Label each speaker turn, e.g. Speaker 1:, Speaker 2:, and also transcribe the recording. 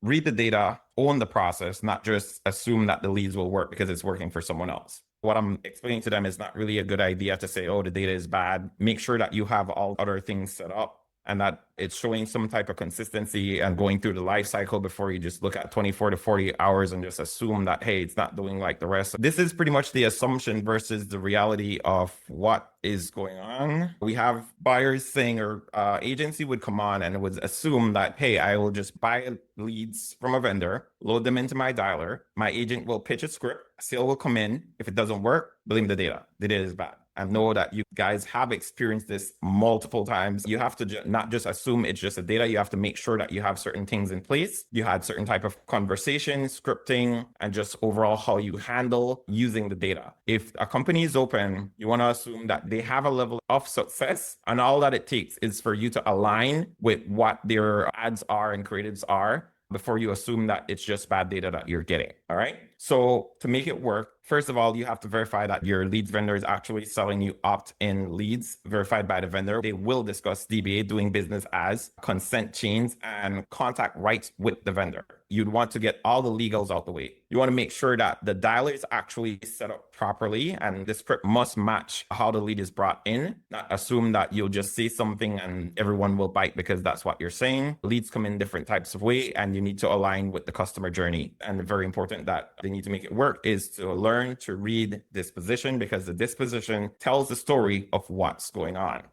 Speaker 1: read the data, own the process, not just assume that the leads will work because it's working for someone else. What I'm explaining to them is not really a good idea to say, oh, the data is bad. Make sure that you have all other things set up and that it's showing some type of consistency and going through the life cycle before you just look at 24 to 48 hours and just assume that, hey, it's not doing like the rest. This is pretty much the assumption versus the reality of what is going on. We have buyers saying, or agency would come on and would assume that, hey, I will just buy leads from a vendor, load them into my dialer. My agent will pitch a script, sale will come in. If it doesn't work, blame the data. The data is bad. I know that you guys have experienced this multiple times. You have to not just assume it's just the data. You have to make sure that you have certain things in place. You had certain type of conversation, scripting, and just overall how you handle using the data. If a company is open, you want to assume that they have a level of success, and all that it takes is for you to align with what their ads are and creatives are before you assume that it's just bad data that you're getting. All right. So to make it work, first of all, you have to verify that your leads vendor is actually selling you opt-in leads verified by the vendor. They will discuss DBA, doing business as, consent chains, and contact rights with the vendor. You'd want to get all the legals out the way. You want to make sure that the dialer is actually set up properly, and the script must match how the lead is brought in. Not assume that you'll just say something and everyone will bite because that's what you're saying. Leads come in different types of way, and you need to align with the customer journey. And very important that they need to make it work is to learn to read disposition, because the disposition tells the story of what's going on.